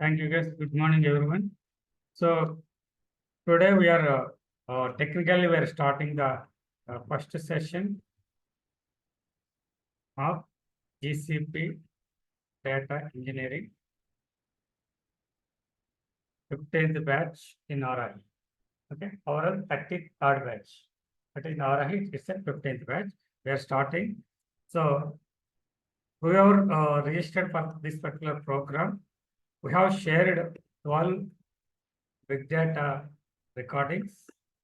Thank you, guys. Good morning, everyone. So today we are technically we are starting the first session of GCP Data Engineering, 15th batch in RI. Okay, overall 33rd batch. But in RI, it's a 15th batch. We are starting. So whoever registered for this particular program, we have shared 12 big data recordings.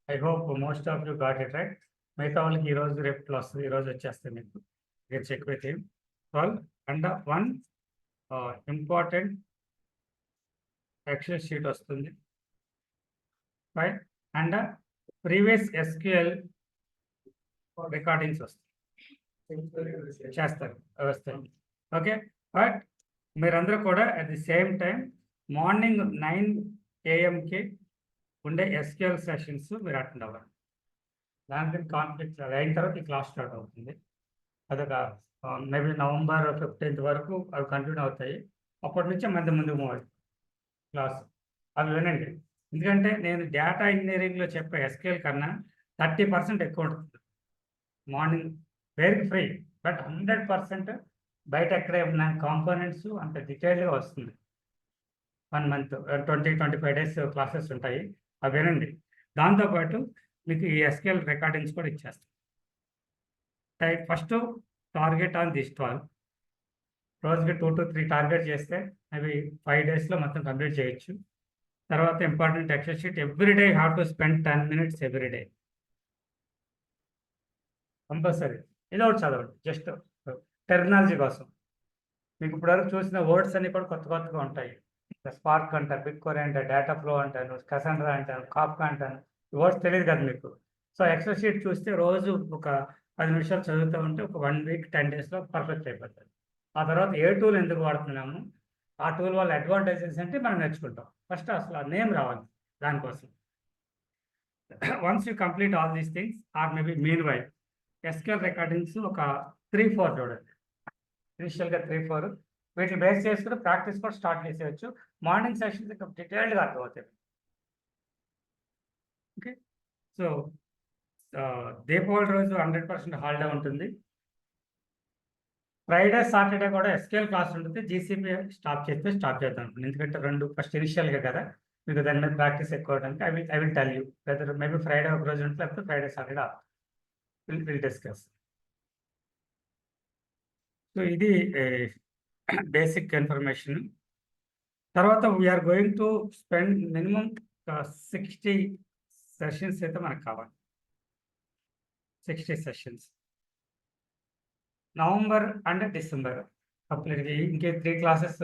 I hope most of you got it right. మిగతా వాళ్ళకి ఈరోజు రేపు plus ఈరోజు వచ్చేస్తే మీకు check with him 12 and one important XL sheet వస్తుంది right and previous SQL recordings వస్తాయి చేస్తారు వస్తాయి ఓకే బట్ మీరందరూ కూడా at the same time morning 9 AM ఉండే ఎస్క్యూఎల్ సెషన్స్ మీరు అటెండ్ అవ్వాలి దానికి కాన్ఫ్లిక్ట్ అయిన తర్వాత ఈ క్లాస్ స్టార్ట్ అవుతుంది అదొక మేబీ November 15th వరకు అవి కంటిన్యూ అవుతాయి అప్పటి నుంచి ముందుకు మూవ్ క్లాస్ అవి వినండి ఎందుకంటే నేను డేటా ఇంజనీరింగ్లో చెప్పే ఎస్క్యూఎల్ కన్నా 30% ఎక్కువ ఉంటుంది మార్నింగ్ వెరీ ఫ్రీ బట్ 100% బయట ఎక్కడే ఉన్న కాంపోనెంట్స్ అంత డీటెయిల్గా వస్తుంది 1 month 20-25 days క్లాసెస్ ఉంటాయి అవి వినండి దాంతోపాటు మీకు ఈ ఎస్క్యూఎల్ రికార్డింగ్స్ కూడా ఇచ్చేస్తాం ఫస్ట్ టార్గెట్ ఆన్ దిస్ 12 రోజుకి 2 to 3 టార్గెట్ చేస్తే అవి 5 daysలో మొత్తం కంప్లీట్ చేయొచ్చు తర్వాత important XL sheet everyday have to spend 10 minutes everyday compulsory ఏదో ఒకటి చదవండి జస్ట్ టెర్మినాలజీ కోసం మీకు ఇప్పటివరకు చూసిన వర్డ్స్ అన్ని కూడా కొత్తగా ఉంటాయి స్పార్క్ అంటారు బిట్కోయిన్ అంటారు డేటా ఫ్లో అంటాను కసాండ్రా అంటాను కాఫ్కా అంటాను ఈ వర్డ్స్ తెలియదు కదా మీకు సో ఎక్సెల్ షీట్ చూస్తే రోజు ఒక 10 నిమిషాలు చదువుతూ ఉంటే ఒక 1 week 10 daysలో పర్ఫెక్ట్ అయిపోతుంది ఆ తర్వాత ఏ టూల్ ఎందుకు వాడుతున్నాము ఆ టూల్ వల్ల అడ్వాంటేజెస్ అంటే మనం నేర్చుకుంటాం ఫస్ట్ అసలు ఆ నేమ్ రావాలి దానికోసం once you complete all these things or maybe mean while SQL recordings ఒక 3-4 చూడండి ఇనిషియల్గా 3-4 వీటిని బేస్ చేసుకుని ప్రాక్టీస్ కూడా స్టార్ట్ చేసేయచ్చు మార్నింగ్ సెషన్స్ ఇంకా డీటెయిల్డ్గా అర్థమవుతాయి ఓకే సో దీపావళి రోజు 100% హాలిడే ఉంటుంది ఫ్రైడే సాటర్డే కూడా ఎస్క్యూఎల్ క్లాస్ ఉంటుంది జీసీపీ స్టాప్ చేద్దాం ఎందుకంటే రెండు ఫస్ట్ ఇనిషియల్గా కదా మీకు దాని మీద ప్రాక్టీస్ ఎక్కువ అవడానికి I will tell you whether maybe Friday ఒక రోజు ఉంటుంది లేకపోతే Friday Saturday will discuss so ఇది బేసిక్ ఇన్ఫర్మేషన్ తర్వాత we are going to spend minimum 60 sessions అయితే మనకు కావాలి 60 సెషన్స్ నవంబర్ అండ్ డిసెంబర్ కంప్లీట్గా ఇంకే 3 క్లాసెస్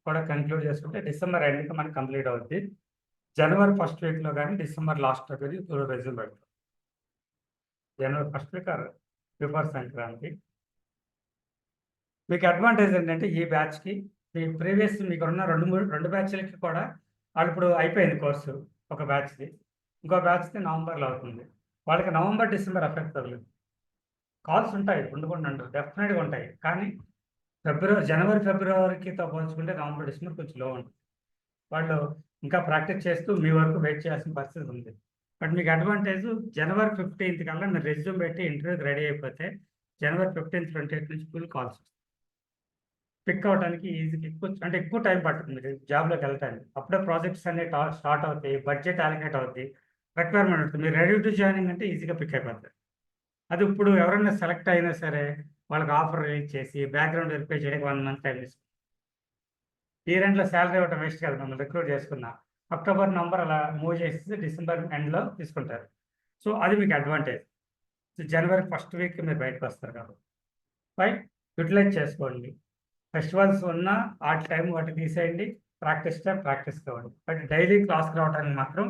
కూడా కంక్లూడ్ చేసుకుంటే డిసెంబర్ ఎండ్కి మనకి కంప్లీట్ అవుద్ది జనవరి ఫస్ట్ వీక్లో కానీ డిసెంబర్ లాస్ట్లో కానీ రెజ్యూమ్ పెడతాం జనవరి ఫస్ట్ వీక్ బిఫోర్ సంక్రాంతి మీకు అడ్వాంటేజ్ ఏంటంటే ఈ బ్యాచ్కి మీ ప్రీవియస్ మీకు ఉన్న 2 బ్యాచ్లకి కూడా వాళ్ళు ఇప్పుడు అయిపోయింది కోర్సు ఒక బ్యాచ్ది ఇంకో బ్యాచ్ది నవంబర్లో అవుతుంది వాళ్ళకి నవంబర్ డిసెంబర్ ఎఫెక్ట్ తగలేదు కాల్స్ ఉంటాయి ఉండకుండా డెఫినెట్గా ఉంటాయి కానీ జనవరి ఫిబ్రవరికితో పోల్చుకుంటే నవంబర్ డిసెంబర్ కొంచెం లో ఉంటుంది వాళ్ళు ఇంకా ప్రాక్టీస్ చేస్తూ మీ వరకు వెయిట్ చేయాల్సిన పరిస్థితి ఉంది బట్ మీకు అడ్వాంటేజ్ జనవరి 15th కల్లా మీరు రెజ్యూమ్ పెట్టి ఇంటర్వ్యూకి రెడీ అయిపోతే జనవరి 15, 28 నుంచి ఫుల్ కాల్స్ పిక్ అవడానికి ఈజీగా ఎక్కువ టైం పడుతుంది మీరు జాబ్లోకి వెళ్ళటానికి అప్పుడే ప్రాజెక్ట్స్ అన్ని స్టార్ట్ అవుతాయి బడ్జెట్ అలొకేట్ అవుతాయి రిక్వైర్మెంట్ ఉంటుంది మీరు రెడీ టు జాయినింగ్ అంటే ఈజీగా పిక్ అయిపోతుంది అది ఇప్పుడు ఎవరైనా సెలెక్ట్ అయినా సరే వాళ్ళకి ఆఫర్ రిలీజ్ చేసి బ్యాక్గ్రౌండ్ వెరిఫై చేయడానికి 1 month టైం తీసుకుంటాం ఈ రెండులో శాలరీ ఇవ్వటం వేస్ట్ కదా మమ్మల్ని రిక్రూట్ చేసుకున్నా అక్టోబర్ నవంబర్ అలా మూవ్ చేసి డిసెంబర్ ఎండ్లో తీసుకుంటారు సో అది మీకు అడ్వాంటేజ్ సో జనవరి ఫస్ట్ వీక్ మీరు బయటకు వస్తారు కాబట్టి రైట్ యూటిలైజ్ చేసుకోండి ఫెస్టివల్స్ ఉన్నా ఆ టైం వాటి తీసేయండి ప్రాక్టీస్ కావండి బట్ డైలీ క్లాస్కి రావడానికి మాత్రం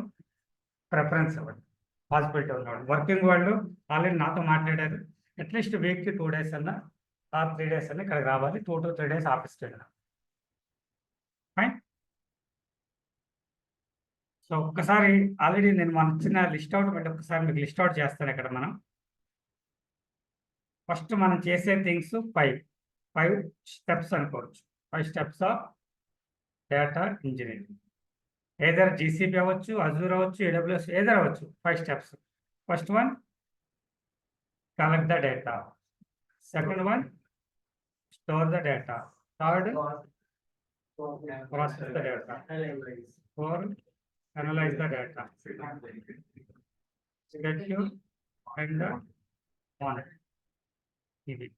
ప్రిఫరెన్స్ ఇవ్వండి పాసిబిలిటీ ఉన్నవాడు వర్కింగ్ వాళ్ళు ఆల్రెడీ నాతో మాట్లాడారు అట్లీస్ట్ వీక్కి 2 days అన్నా ఆర్ 3 days అన్నా ఇక్కడికి రావాలి 2 to 3 days ఆఫీస్కి వెళ్ళాలి ఫైన్ సో ఒక్కసారి ఆల్రెడీ నేను మన చిన్న లిస్ట్ అవుట్ బట్టి ఒకసారి మీకు లిస్ట్ అవుట్ చేస్తాను ఇక్కడ మనం ఫస్ట్ మనం చేసే థింగ్స్ 5 steps అనుకోవచ్చు 5 steps of data engineering. Either GCP అవ్వచ్చు, అజూర్ అవ్వచ్చు, ఏడబ్ల్యూఎస్ ఏదర్ అవ్వచ్చు. 5 steps. First one, collect the data. Second one, store the data. Third, process the data. Fourth, analyze the data. Schedule and monitor. ఇది.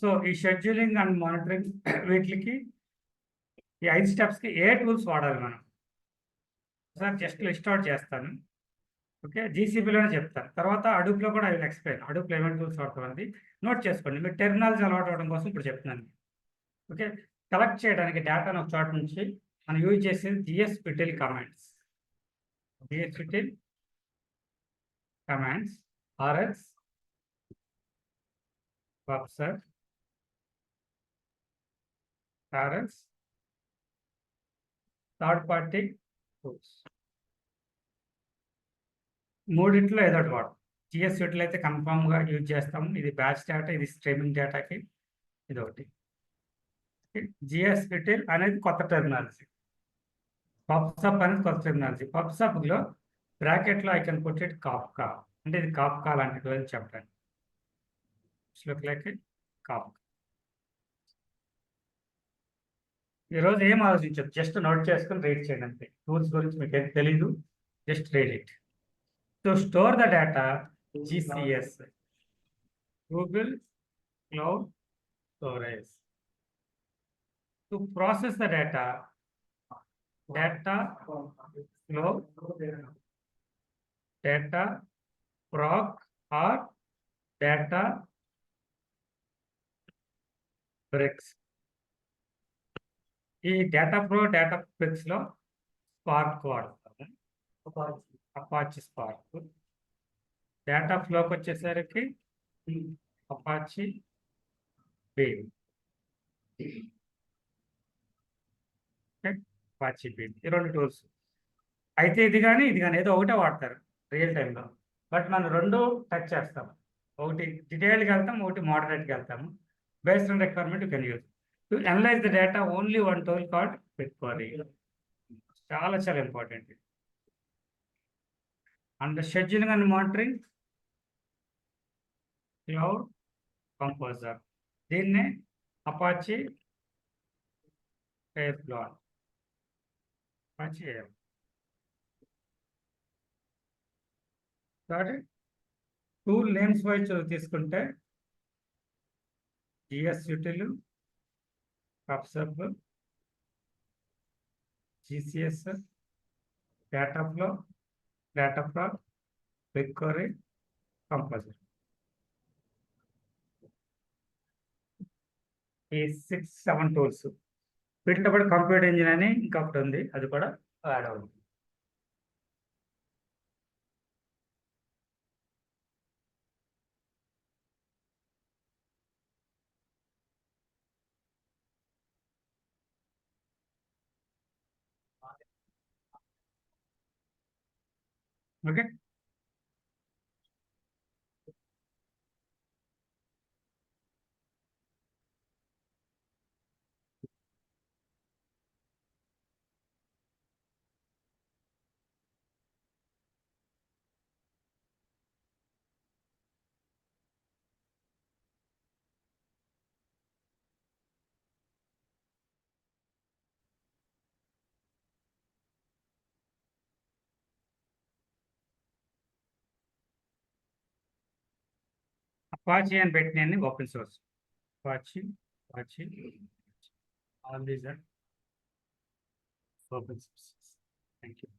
So ఈ scheduling and monitoring వీటికి ఈ 5 స్టెప్స్కి ఏ tools వాడాలి మనం? Sir just list out చేస్తాను. Okay, జీసీబీలోనే చెప్తాను. తర్వాత అడూప్లో కూడా ఐ విల్ ఎక్స్ప్లెయిన్. అడూప్లో ఏమైనా టూల్స్ వాడతామండి నోట్ చేసుకోండి. మీరు టెర్మినాలజీ అలవాటు అవడం కోసం ఇప్పుడు చెప్తున్నాను. ఓకే, కలెక్ట్ చేయడానికి డేటాను ఒక చోట నుంచి మనం యూజ్ చేసేది gsutil commands. Gsutil commands, RS, PubSub, RS, third party tools. మూడింట్లో ఏదో ఒకటి వాడు. జిఎస్పిటిల్ అయితే కన్ఫామ్గా యూజ్ చేస్తాము. ఇది బ్యాచ్ డేటా, ఇది స్ట్రీమింగ్ డేటాకి ఇది ఒకటి. జిఎస్పిటిల్ అనేది కొత్త టెర్మినాలజీ. పబ్సబ్ అనేది కొత్త టెర్మినాలజీ. పబ్సబ్లో బ్రాకెట్లో ఐ కెన్ పుట్ ఇట్ కాప్కా, అంటే ఇది కాప్కా లాంటిది అని చెప్పడానికి. కాప్కా. ఈరోజు ఏం ఆలోచించదు, జస్ట్ నోట్ చేసుకుని రీడ్ చేయండి అంతే. టూల్స్ గురించి మీకు ఏం తెలీదు, just read it. To store the data, GCS, Google Cloud Storage. To process the data, data flow, data proc or data bricks. ఈ డేటా ప్రో, డేటా బ్రిక్స్ లో స్పార్క్ వాడతాము, అపాచీ స్పార్క్. డేటా ఫ్లోకి వచ్చేసరికి Apache Beam. Apache beam, ఈ రెండు tools. అయితే ఇది కానీ ఏదో ఒకటే వాడతారు రియల్ టైంలో. బట్ మనం రెండు టచ్ చేస్తాం. ఒకటి డీటెయిల్డ్కి వెళ్తాం, ఒకటి మోడరేట్కి వెళ్తాము. Based on requirement you can use. To analyse the data, only one tool called BigQuery. చాలా చాలా important. And scheduling and monitoring, Cloud Composer. దీన్నే Apache Airflow, Apache Air. Tool names wise తీసుకుంటే GSUtil, PubSub, GCS, Dataflow, Dataproc, BigQuery, Composer. ఈ 6-7 tools. వీటితో పాటు computer engine అని ఇంకొకటి ఉంది, అది కూడా యాడ్ అవుతుంది. ఓకే, అపాచీ అని పెట్టిన open source. Apache, all these are open sources. Thank you.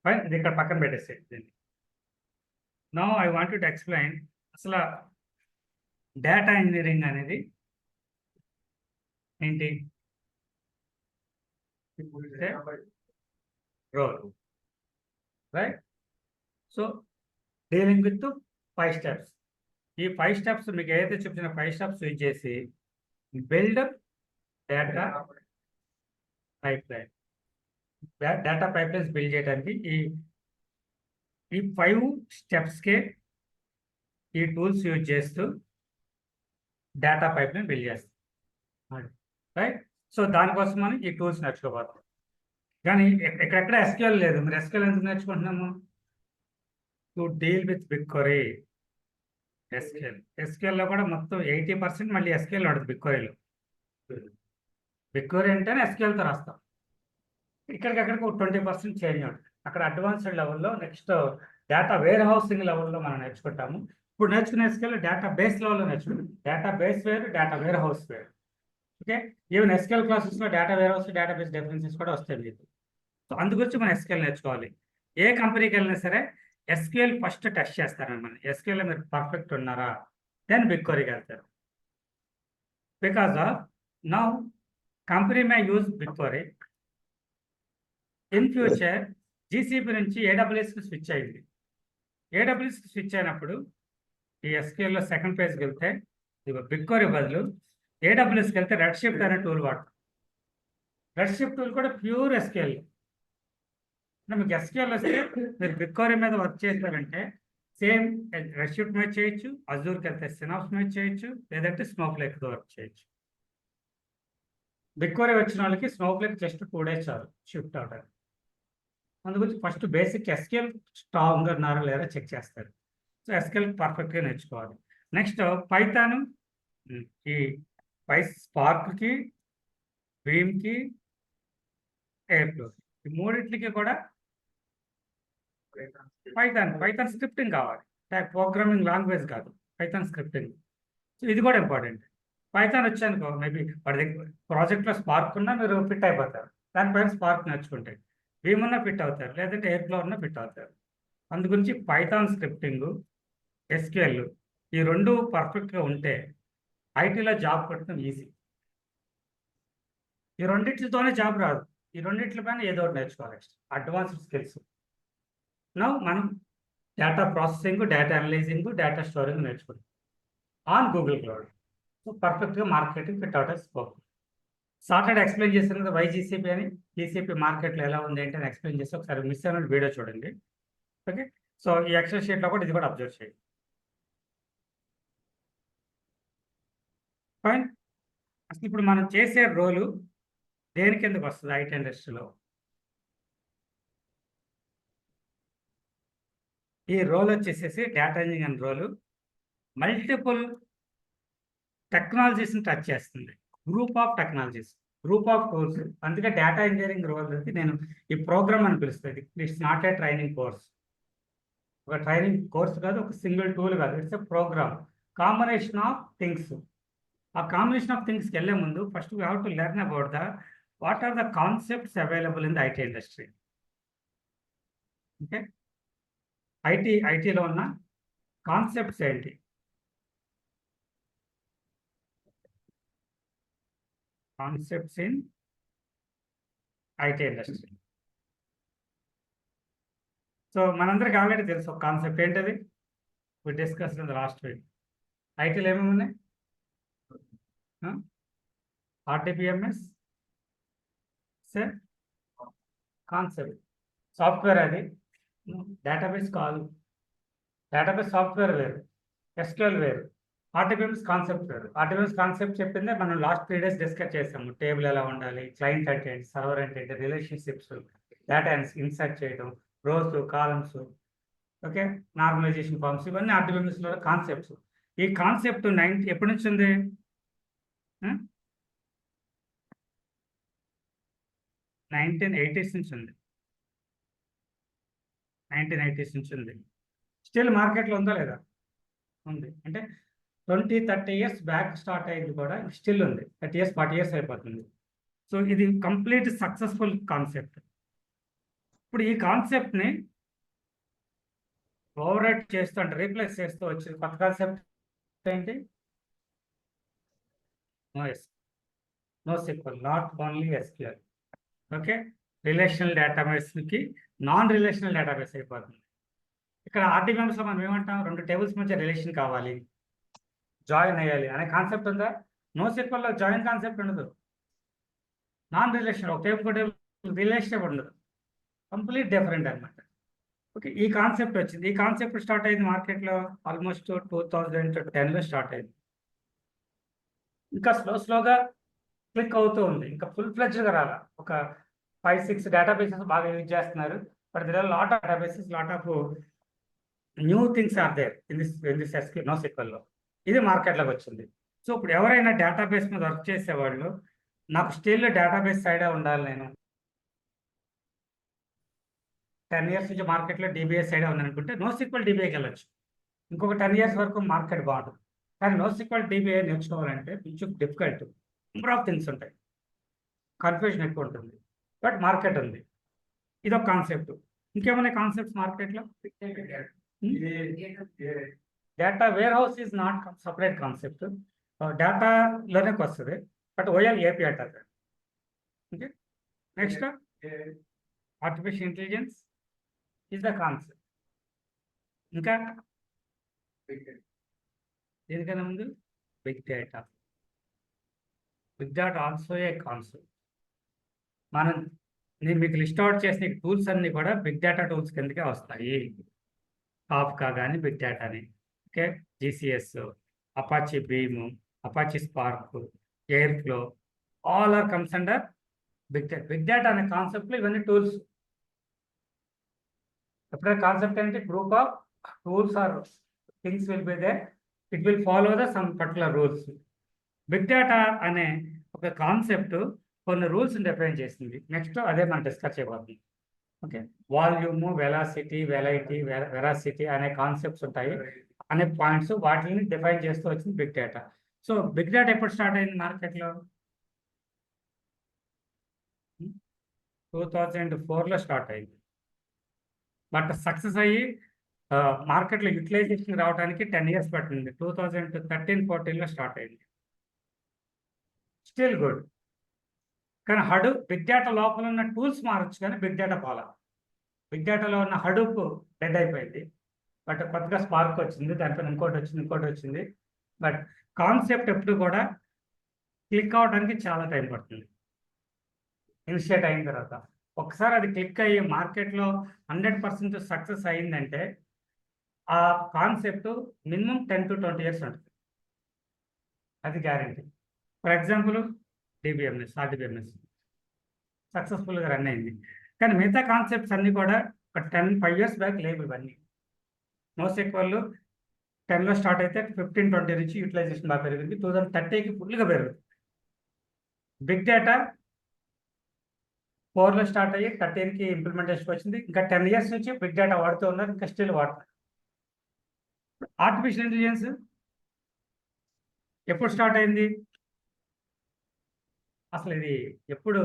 Fine, ఇది ఇక్కడ పక్కన పెట్టేసి. Now I want to explain అసలు డేటా ఇంజనీరింగ్ అనేది ఏంటి. Role, right. So dealing with 5 steps. ఈ 5 స్టెప్స్ మీకు ఏదైతే చెప్పిన 5 స్టెప్స్ యూజ్ చేసి build up data pipeline. Data pipelines build చేయడానికి ఈ 5 స్టెప్స్కే ఈ టూల్స్ యూజ్ చేస్తూ డేటా పైప్ని బిల్డ్ చేస్తాం, రైట్? సో దానికోసం మనం ఈ టూల్స్ నేర్చుకోబోతాం. కానీ ఎక్కడెక్కడ ఎస్క్యూఎల్ లేదు. మీరు ఎస్క్యూఎల్ ఎందుకు నేర్చుకుంటున్నాము? To deal with BigQuery. ఎస్క్యూఎల్లో కూడా మొత్తం 80% మళ్ళీ ఎస్క్యూఎల్ ఉంటుంది బిగ్క్వెరీలో. బిగ్క్వెరీ అంటేనే ఎస్క్యూఎల్తో రాస్తాం. ఇక్కడికక్కడికి ఒక 20% చేంజ్ ఉంటుంది. అక్కడ అడ్వాన్స్డ్ లెవెల్లో నెక్స్ట్ డేటా వేర్ హౌసింగ్ లెవెల్లో మనం నేర్చుకుంటాము. ఇప్పుడు నేర్చుకునే ఎస్క్యూఎల్ డేటా బేస్ లెవెల్లో నేర్చుకుంటాం. డేటా బేస్ వేరు, డేటా వేర్ హౌస్ వేరు. ఓకే, ఈవెన్ ఎస్క్యూఎల్ క్లాసెస్లో data warehouse, database differences కూడా వస్తాయి మీకు. సో అందుగురించి మనం ఎస్క్యూఎల్ నేర్చుకోవాలి. ఏ కంపెనీకి వెళ్ళినా సరే ఎస్క్యూఎల్ ఫస్ట్ టెస్ట్ చేస్తారనమాట. ఎస్క్యూఎల్ మీరు పర్ఫెక్ట్ ఉన్నారా, దెన్ బిగ్క్వెరీకి వెళ్తారు. Because of now company may use BigQuery. In future GCP నుంచి ఏడబ్ల్యూఎస్కి స్విచ్ అయింది. ఏడబ్ల్యూఎస్కి స్విచ్ అయినప్పుడు ఈ ఎస్క్యూఎల్లో సెకండ్ పేజ్కి వెళ్తే బిగ్క్వెరీ బదులు ఏడబ్ల్యూఎస్కి వెళ్తే రెడ్ షిఫ్ట్ అనే టూల్ వాడతాం. రెడ్ షిఫ్ట్ టూల్ కూడా ప్యూర్ ఎస్క్యూఎల్. మీకు ఎస్క్యూఎల్ వస్తే మీరు బిగ్క్వెరీ మీద వర్క్ చేస్తారంటే సేమ్ రెడ్ షిఫ్ట్ మీద చేయొచ్చు, అజూర్కి వెళ్తే సినాప్స్ మీద చేయొచ్చు, లేదంటే స్నోఫ్లేక్తో వర్క్ చేయొచ్చు. బిగ్క్వెరీ వచ్చిన వాళ్ళకి స్నోఫ్లేక్ జస్ట్ 2 days చాలు షిఫ్ట్ అవడానికి. అందుగురించి ఫస్ట్ బేసిక్ ఎస్క్యూఎల్ స్ట్రాంగ్గా ఉన్నారా లేదా చెక్ చేస్తారు. సో ఎస్క్యూఎల్ పర్ఫెక్ట్గా నేర్చుకోవాలి. నెక్స్ట్ పైథాన్, ఈ స్పార్క్కి, బీమ్కి, ఎయిర్ఫ్లోకి, ఈ మూడింటికి కూడా పైథాన్ స్క్రిప్టింగ్ కావాలి. ప్రోగ్రామింగ్ లాంగ్వేజ్ కాదు, పైథాన్ స్క్రిప్టింగ్. సో ఇది కూడా ఇంపార్టెంట్. పైథాన్ వచ్చానుకో మేబీ వాడి దగ్గర ప్రాజెక్ట్లో స్పార్క్ ఉన్నా మీరు ఫిట్ అయిపోతారు. దానిపైన స్పార్క్ నేర్చుకుంటే బీమ్ ఉన్నా ఫిట్ అవుతారు, లేదంటే ఎయిర్ఫ్లో ఉన్నా ఫిట్ అవుతారు. అందుగురించి పైథాన్ స్క్రిప్టింగ్, ఎస్క్యూఎల్ ఈ రెండు పర్ఫెక్ట్గా ఉంటే ఐటీలో జాబ్ కొట్టడం ఈజీ. ఈ రెండిట్లతోనే జాబ్ రాదు. ఈ రెండిట్లపైన ఏదో ఒకటి నేర్చుకోవాలి. Advanced skills. నౌ మనం data processing, data analysing, data storing నేర్చుకుంటాం ఆన్ గూగుల్ క్లౌడ్. సో పర్ఫెక్ట్గా marketing fit out scope. Saturday explain చేశాను కదా వైజీసీపీ అని. జీసీపీ మార్కెట్లో ఎలా ఉంది ఏంటి అని ఎక్స్ప్లెయిన్ చేసి ఒకసారి మిస్ అయిన వీడియో చూడండి. ఓకే, సో ఈ ఎక్సెల్ షీట్లో కూడా ఇది కూడా అబ్జర్వ్ చేయండి. ఫైన్. అసలు ఇప్పుడు మనం చేసే రోలు దేని కిందకు వస్తుంది ఐటీ ఇండస్ట్రీలో? ఈ రోల్ వచ్చేసేసి డేటా ఇంజనీరింగ్ రోలు మల్టిపుల్ టెక్నాలజీస్ని టచ్ చేస్తుంది. Group of technologies, group of tools. అందుకే డేటా ఇంజనీరింగ్ రోల్ అయితే నేను ఈ ప్రోగ్రామ్ అని పిలుస్తుంది. It's not a training course. ఒక ట్రైనింగ్ కోర్స్ కాదు, ఒక సింగిల్ టూల్ కాదు, it's a program, combination of things. ఆ కాంబినేషన్ ఆఫ్ థింగ్స్కి వెళ్ళే ముందు first we have to learn about what are the concepts available in the IT industry. Okay, ఐటీలో ఉన్న కాన్సెప్ట్స్ ఏంటి? Concepts in IT industry. So మనందరికి already తెలుసు ఒక కాన్సెప్ట్ ఏంటది. We discuss in the last week. ఐటీలో ఏమేమి ఉన్నాయి? RDBMS sir concept, software. అది డేటాబేస్ కాదు. డేటాబేస్ సాఫ్ట్వేర్ వేరు, ఎస్క్యూఎల్ వేరు, ఆర్టీపీఎంఎస్ కాన్సెప్ట్ వేరు. ఆర్టీపీఎంఎస్ కాన్సెప్ట్ చెప్పిందే మనం లాస్ట్ 3 days డిస్కస్ చేసాము. టేబుల్ ఎలా ఉండాలి, క్లయింట్ అంటే ఏంటి, సర్వర్ అంటే ఏంటి, రిలేషన్షిప్స్, డేటా ఇన్సర్ట్ చేయడం, rows, columns, okay, normalization forms, ఇవన్నీ ఆర్టీపీఎంఎస్లో కాన్సెప్ట్స్. ఈ కాన్సెప్ట్ ఎప్పటి నుంచి ఉంది? 1980s నుంచి ఉంది. 1980s నుంచి ఉంది. స్టిల్ మార్కెట్లో ఉందా లేదా? ఉంది. అంటే 20-30 years బ్యాక్ స్టార్ట్ అయ్యింది కూడా స్టిల్ ఉంది. 30 years 40 years అయిపోతుంది. సో ఇది కంప్లీట్ సక్సెస్ఫుల్ కాన్సెప్ట్. ఇప్పుడు ఈ కాన్సెప్ట్ని ఓవర్ రైట్ చేస్తూ అంటే రీప్లేస్ చేస్తూ వచ్చింది కొత్త కాన్సెప్ట్ ఏంటి? NoSQL, not only SQL. Okay, relational డేటాబేస్కి నాన్ రిలేషనల్ డేటాబేస్ అయిపోతుంది. ఇక్కడ ఆర్టీపీఎంఎస్లో మనం ఏమంటాం? 2 tables మధ్య రిలేషన్ కావాలి, జాయిన్ అయ్యాలి అనే కాన్సెప్ట్ ఉందా? NoSQLలో జాయిన్ కాన్సెప్ట్ ఉండదు. నాన్ రిలేషన్, ఒక టేబుల్ రిలేషన్ ఉండదు. కంప్లీట్ డిఫరెంట్ అనమాట. ఓకే, ఈ కాన్సెప్ట్ వచ్చింది. ఈ కాన్సెప్ట్ స్టార్ట్ అయింది మార్కెట్లో ఆల్మోస్ట్ 2010లో స్టార్ట్ అయింది. ఇంకా స్లోగా క్లిక్ అవుతూ ఉంది. ఇంకా ఫుల్ ఫ్లెడ్జ్డ్‌గా రాలా. ఒక 5, 6 డేటాబేసెస్ బాగా యూజ్ చేస్తున్నారు. But there are lot of databases, lot of new things are there in this SQL NoSQLలో. ఇది మార్కెట్‌లోకి వచ్చింది. సో ఇప్పుడు ఎవరైనా డేటాబేస్ మీద వర్క్ చేసేవాళ్ళు, నాకు స్టిల్ డేటాబేస్ సైడే ఉండాలి నేను. 10 ఇయర్స్ నుంచి మార్కెట్‌లో డీబీఎస్ సైడే ఉన్నాననుకుంటే NoSQL డీబీఏకి వెళ్ళొచ్చు. ఇంకొక 10 ఇయర్స్ వరకు మార్కెట్ బాగుంటుంది. కానీ NoSQL డీబీఏ నేర్చుకోవాలంటే కొంచెం డిఫికల్ట్. నంబర్ ఆఫ్ థింగ్స్ ఉంటాయి. కన్ఫ్యూజన్ ఎక్కువ ఉంటుంది. బట్ మార్కెట్ ఉంది. ఇదొక కాన్సెప్ట్. ఇంకేమున్నాయి కాన్సెప్ట్స్ మార్కెట్‌లో? Data warehouse is not separate concept. డేటాలోనే వస్తుంది. బట్ ఓఎల్ ఏపీ అంటారు. Okay, next artificial intelligence is the concept. ఇంకా దీనికన్నా ముందు big data. Big data also a concept. నేను మీకు లిస్ట్ అవుట్ చేసిన టూల్స్ అన్ని కూడా బిగ్ డేటా టూల్స్ కిందకే వస్తాయి. కాఫ్కా కానీ బిగ్ డేటాని. Okay, GCS, Apache Beam, Apache Spark, Airflow, all are comes under big data. Big data అనే కాన్సెప్ట్లో ఇవన్నీ టూల్స్. ఎప్పుడైనా కాన్సెప్ట్ అంటే group of tools or things will be there, it will follow the some particular rules. Big data అనే ఒక concept కొన్ని rules define చేసింది. Next అదే మనం డిస్కస్ చేయబోతుంది. ఓకే, వాల్యూము, వెలాసిటీ, వెరాసిటీ అనే కాన్సెప్ట్స్ ఉంటాయి, అనే పాయింట్స్, వాటిని డిఫైన్ చేస్తూ వచ్చింది big data. So big data ఎప్పుడు స్టార్ట్ అయింది మార్కెట్లో? 2004లో స్టార్ట్ అయింది. బట్ సక్సెస్ అయ్యి మార్కెట్లో యూటిలైజేషన్ రావడానికి 10 ఇయర్స్ పట్టింది. 2013-14లో స్టార్ట్ అయింది. Still good. కానీ బిగ్ డేటా లోపల ఉన్న టూల్స్ మారచ్చు, కానీ బిగ్ డేటా పోలా. బిగ్ డేటాలో ఉన్న హడూప్ డెడ్ అయిపోయింది. బట్ కొత్తగా స్పార్క్ వచ్చింది, దానిపైన ఇంకోటి వచ్చింది. బట్ కాన్సెప్ట్ ఎప్పుడు కూడా క్లిక్ అవడానికి చాలా టైం పడుతుంది. ఇనిషియేట్ అయిన తర్వాత ఒకసారి అది క్లిక్ అయ్యి మార్కెట్లో 100% సక్సెస్ అయిందంటే ఆ కాన్సెప్ట్ మినిమం 10 to 20 ఇయర్స్ ఉంటుంది. అది గ్యారంటీ. ఫర్ ఎగ్జాంపుల్ ఆర్డీబీఎంఎస్ సక్సెస్ఫుల్గా రన్ అయింది. కానీ మిగతా కాన్సెప్ట్స్ అన్నీ కూడా ఒక 5 ఇయర్స్ బ్యాక్ లేవు ఇవన్నీ. NoSQL 10లో స్టార్ట్ అయితే 15-20 నుంచి యూటిలైజేషన్ బాగా పెరిగింది. 2030కి ఫుల్గా పెరుగుతుంది. బిగ్ డేటా 4లో స్టార్ట్ అయ్యి 13కి ఇంప్లిమెంటేషన్ వచ్చింది. ఇంకా 10 ఇయర్స్ నుంచి బిగ్ డేటా వాడుతూ ఉన్నారు, ఇంకా స్టిల్ వాడుతున్నారు. ఆర్టిఫిషియల్ ఇంటెలిజెన్స్ ఎప్పుడు స్టార్ట్ అయింది? అసలు ఇది ఎప్పుడు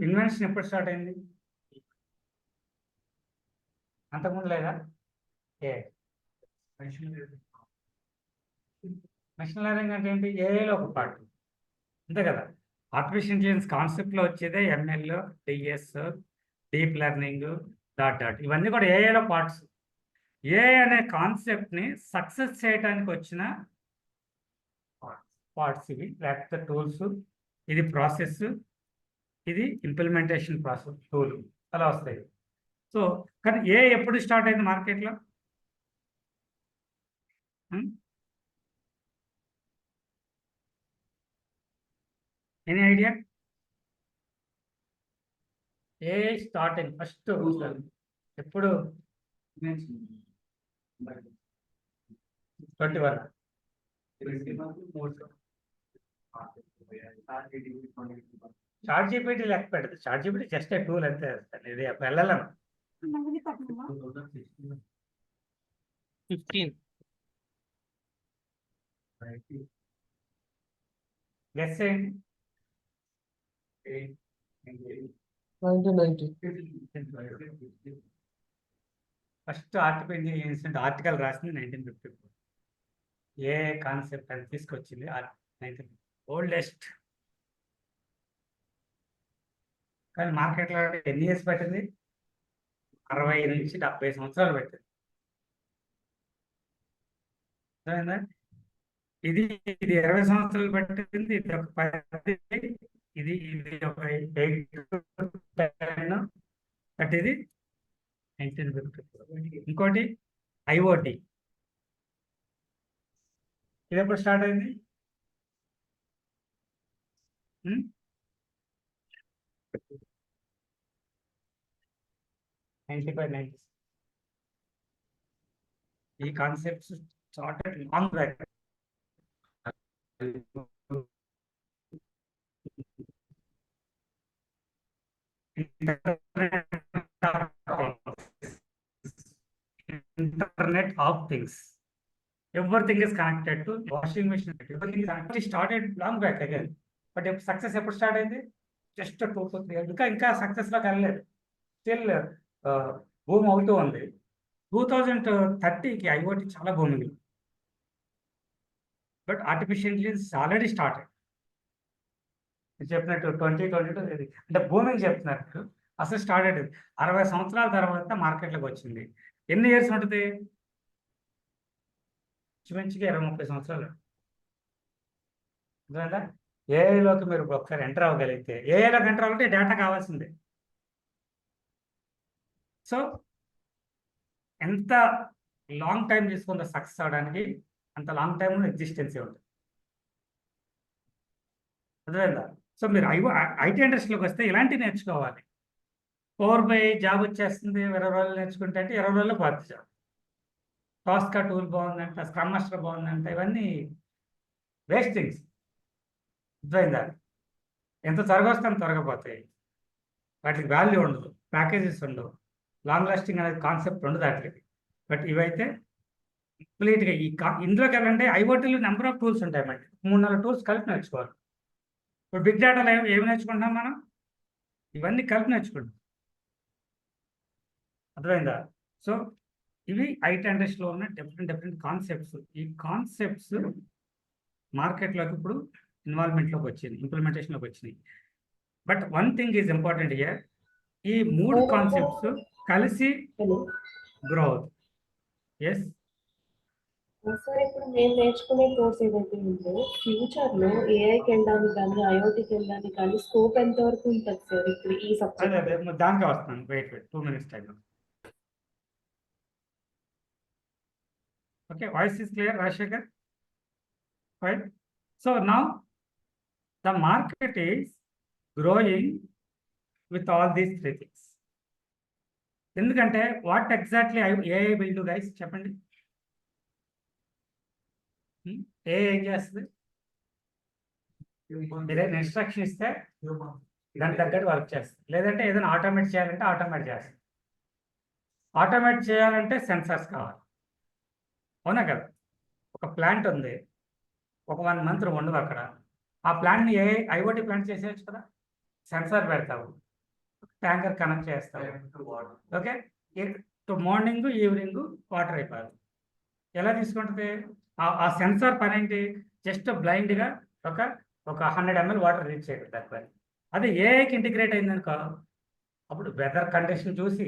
ఇన్వెన్షన్ ఎప్పుడు స్టార్ట్ అయింది? అంతకుముందు లేదా? మెషిన్ లెర్నింగ్ అంటే ఏంటి? ఏఐలో ఒక పార్ట్ అంతే కదా. ఆర్టిఫిషియల్ ఇంటెలిజెన్స్ కాన్సెప్ట్లో వచ్చేదే ఎంఎల్, డిఎస్, డీప్ లెర్నింగ్, ఇవన్నీ కూడా ఏఐలో పార్ట్స్. ఏఐ అనే కాన్సెప్ట్ని సక్సెస్ చేయడానికి వచ్చిన పార్ట్స్ ఇవి, లేకపోతే టూల్స్. ఇది ప్రాసెస్, ఇది ఇంప్లిమెంటేషన్ ప్రాసెస్ టూల్, అలా వస్తాయి. సో కానీ ఏఐ ఎప్పుడు స్టార్ట్ అయింది మార్కెట్లో? Any idea? AI starting first ఎప్పుడు? 21. చాట్ జీపీటీ లెక్క పెడదు. Chat GPT just a tool అంతే. ఇది వెళ్ళలేం. 15. గెస్ చేయండి. 1990. ఫస్ట్ ఆర్టిఫిషియల్ ఇంటెలిజెన్స్ ఆర్టికల్ రాసింది 1954. ఏ కాన్సెప్ట్ అని తీసుకొచ్చింది 1950. ఓల్డెస్ట్. కానీ మార్కెట్లో ఎన్ని ఇయర్స్ పెట్టింది? 60 నుంచి 70 సంవత్సరాలు పెట్టింది. అర్థమైందా? ఇది 20 సంవత్సరాలు పెట్టింది, ఇది ఒక 10, ఇది ఒక 8 to 10, బట్ ఇది 1950. ఇంకోటి ఐఓటి, ఇది ఎప్పుడు స్టార్ట్ అయింది? 95-96. ఈ concepts started long back. Internet of things. Everything is connected to washing machine. Everything is connected. It started long back again. But if success ఎప్పుడు స్టార్ట్ అయింది? Just 2 to 3 years. ఇంకా success లోకి వెళ్ళలేదు. Still boom అవుతూ ఉంది. 2030కి IoT చాలా booming. But artificial intelligence already started. చెప్పినట్టు 2022 అంటే బూమింగ్ చెప్తున్నారు. అసలు స్టార్టెడ్ 60 సంవత్సరాల తర్వాత మార్కెట్లోకి వచ్చింది. ఎన్ని ఇయర్స్ ఉంటుంది? మంచిగా 20-30 సంవత్సరాలు. అర్థమైందా? ఏఐలోకి మీరు ఒకసారి ఎంటర్ అవ్వగలిగితే, ఏఐలోకి ఎంటర్ అవ్వాలంటే డేటా కావాల్సిందే. సో ఎంత లాంగ్ టైం తీసుకుందో సక్సెస్ అవడానికి, అంత లాంగ్ టైం ఎగ్జిస్టెన్సీ ఉంటుంది. అర్థమైందా? సో మీరు ఐటీ ఇండస్ట్రీలోకి వస్తే ఇలాంటివి నేర్చుకోవాలి. 4 జాబ్ వచ్చేస్తుంది 20 రోజులు నేర్చుకుంటే అంటే 20 రోజుల్లో పాత జాబ్. టాస్కా టూల్ బాగుందంట, స్క్రమ్ మాస్టర్ బాగుందంట, ఇవన్నీ వేస్టింగ్స్. అర్థమైందా? ఎంత త్వరగా వస్తే అంత త్వరగా పోతాయి. వాటికి వాల్యూ ఉండదు, ప్యాకేజెస్ ఉండవు, లాంగ్ లాస్టింగ్ అనేది కాన్సెప్ట్ ఉండదు వాటికి. బట్ ఇవైతే కంప్లీట్గా ఇందులోకి వెళ్ళంటే ఐఓటీలో నెంబర్ ఆఫ్ టూల్స్ ఉంటాయి. మనకి 3-4 టూల్స్ కలిపి నేర్చుకోవాలి. ఇప్పుడు బిగ్ డేటాలో ఏమి నేర్చుకుంటాం మనం? ఇవన్నీ కలిపి నేర్చుకుంటాం. అర్థమైందా? సో ఇవి ఐటీ ఇండస్ట్రీలో ఉన్న డిఫరెంట్ కాన్సెప్ట్స్. ఈ కాన్సెప్ట్స్ మార్కెట్లోకి ఇప్పుడు ఇన్వాల్వ్మెంట్లోకి వచ్చింది, ఇంప్లిమెంటేషన్లోకి వచ్చినాయి. But one thing is important here, ఈ 3 కాన్సెప్ట్స్ కలిసి గ్రో అవుతుంది. ఎస్ సార్, ఇప్పుడు మేము నేర్చుకునే కోర్స్ ఏదైతే ఉందో ఫ్యూచర్లో ఏఐకి వెళ్ళడానికి కానీ ఐఓటీకి వెళ్ళడానికి కానీ స్కోప్ ఎంతవరకు ఉంటుంది సార్? ఇప్పుడు ఈ సబ్జెక్ట్ అదే దానికి వస్తాను. Wait 2 minutes time. Okay, voice is clear, Rajshekar? Right? So now the market is growing with all these 3 things. ఎందుకంటే what exactly AI will do guys చెప్పండి. ఏఐ ఏం చేస్తుంది? ఏదైనా ఇన్స్ట్రక్షన్ ఇస్తే దానికి తగ్గట్టు వర్క్ చేస్తుంది. లేదంటే ఏదైనా ఆటోమేట్ చేయాలంటే ఆటోమేట్ చేస్తుంది. ఆటోమేట్ చేయాలంటే సెన్సార్స్ కావాలి, అవునా కదా? ఒక ప్లాంట్ ఉంది, ఒక 1 month ఉండదు అక్కడ. ఆ ప్లాంట్ని ఐఓటీ ప్లాంట్ చేసేయచ్చు కదా. సెన్సార్ పెడతావు, ట్యాంకర్ కనెక్ట్ చేస్తావు. ఓకే, మార్నింగ్ ఈవినింగ్ వాటర్ అయిపోవాలి. ఎలా తీసుకుంటుంది? ఆ సెన్సార్ పని ఏంటి? జస్ట్ బ్లైండ్గా ఒక 100 ml వాటర్ రీచ్ చేయడం దాని పని. అదే ఏఐకి ఇంటిగ్రేట్ అయిందనుకో, అప్పుడు వెదర్ కండిషన్ చూసి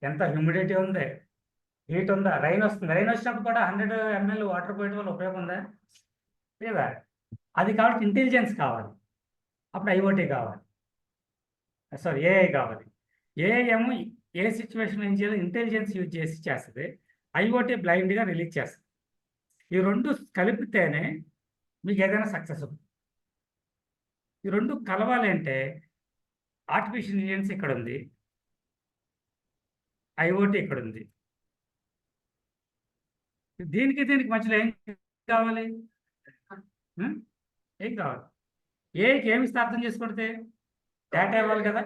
ఎంత హ్యూమిడిటీ ఉంది, హీట్ ఉందా, రైన్ వస్తుంది, రైన్ వచ్చినప్పుడు కూడా 100 ml వాటర్ పోయడం వల్ల ఉపయోగం ఉందా? లేదా? అది కాబట్టి ఇంటెలిజెన్స్ కావాలి. అప్పుడు ఐఓటీ కావాలి, సారీ ఏఐ కావాలి. ఏఐ ఏమో ఏ సిచ్యువేషన్ ఏం చేయాలి ఇంటెలిజెన్స్ యూజ్ చేసి చేస్తుంది. ఐఓటీ బ్లైండ్గా రిలీజ్ చేస్తుంది. ఈ 2 కలిపితేనే మీకు ఏదైనా సక్సెస్ ఉంది. ఈ 2 కలవాలి అంటే ఆర్టిఫిషియల్ ఇంటెలిజెన్స్ ఇక్కడ ఉంది, ఐఓటీ ఇక్కడ ఉంది. దీనికి మధ్యలో ఏం కావాలి? ఏం కావాలి? ఏఐకి ఏమి అర్థం చేసుకుంటే డేటా ఇవ్వాలి కదా.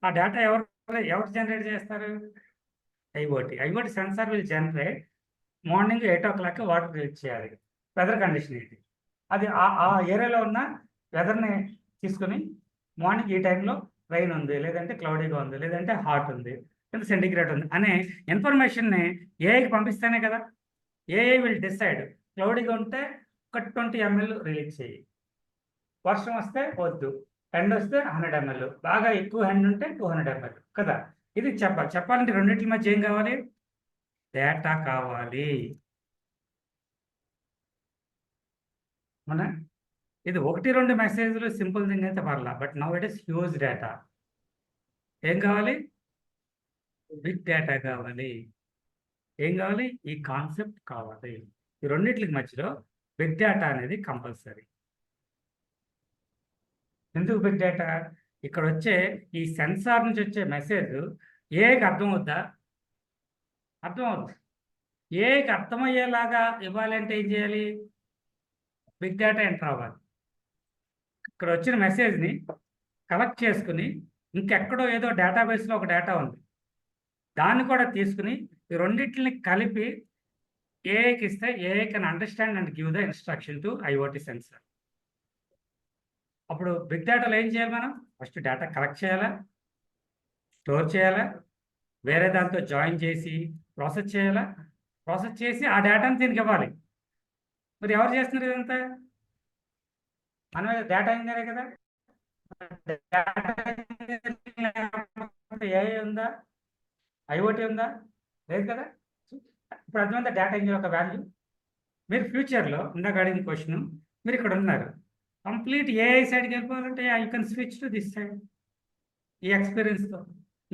ఆ డేటా ఎవరు జనరేట్ చేస్తారు? IoT sensor will generate. Morning 8 o'clock water release చేయాలి. వెదర్ కండిషన్ ఏంటి, అది ఆ ఏరియాలో ఉన్న వెదర్ని తీసుకుని మార్నింగ్ ఈ టైంలో రైన్ ఉంది, లేదంటే క్లౌడీగా ఉంది, లేదంటే హాట్ ఉంది, లేదా సెంటిగ్రేడ్ ఉంది అనే ఇన్ఫర్మేషన్ని ఏఐకి పంపిస్తేనే కదా. ఏఐ విల్ డిసైడ్ క్లౌడీగా ఉంటే ఒక 20 ml రిలీజ్ చేయి, వర్షం వస్తే వద్దు, ఎండ్ వస్తే 100 ml, బాగా ఎక్కువ ఎండ్ ఉంటే 200 ml కదా. ఇది చెప్పాలంటే రెండింటి మధ్య ఏం కావాలి? డేటా కావాలి. మన ఇది 1-2 మెసేజ్లు సింపుల్ థింగ్ అయితే పర్లా, but now it is huge data. ఏం కావాలి? బిగ్ డేటా కావాలి. ఏం కావాలి? ఈ కాన్సెప్ట్ కావాలి. ఈ రెండిట్లకి మధ్యలో బిగ్ డేటా అనేది కంపల్సరీ. ఎందుకు బిగ్ డేటా? ఇక్కడ వచ్చే ఈ సెన్సార్ నుంచి వచ్చే మెసేజ్ ఏఐకి అర్థం అవుద్దా? అర్థం అవుద్ది. ఏఐకి అర్థమయ్యేలాగా ఇవ్వాలంటే ఏం చేయాలి? బిగ్ డేటా ఎంటర్ అవ్వాలి. ఇక్కడ వచ్చిన మెసేజ్ని కలెక్ట్ చేసుకుని ఇంకెక్కడో ఏదో డేటాబేస్లో ఒక డేటా ఉంది, దాన్ని కూడా తీసుకుని ఈ రెండింటిని కలిపి ఏఐకి ఇస్తే AI can understand and give the instruction to IoT sensor. అప్పుడు బిగ్ డేటాలో ఏం చేయాలి? మనం ఫస్ట్ డేటా కలెక్ట్ చేయాలా, స్టోర్ చేయాలా, వేరే దాంతో జాయిన్ చేసి ప్రాసెస్ చేయాలా, ప్రాసెస్ చేసి ఆ డేటాని దీనికి ఇవ్వాలి. మరి ఎవరు చేస్తున్నారు ఇదంతా? మనమే డేటా ఇంజనీరే కదా. ఏఐ ఉందా? ఐఓటీ ఉందా? లేదు కదా. ఇప్పుడు అర్థమైందా డేటా ఇంజనీర్ ఒక వాల్యూ? మీరు ఫ్యూచర్లో ఇందాక అడిగిన క్వశ్చన్, మీరు ఇక్కడ ఉన్నారు, కంప్లీట్ ఏఐ సైడ్కి వెళ్ళిపోవాలంటే you can switch to this side. ఈ ఎక్స్పీరియన్స్తో.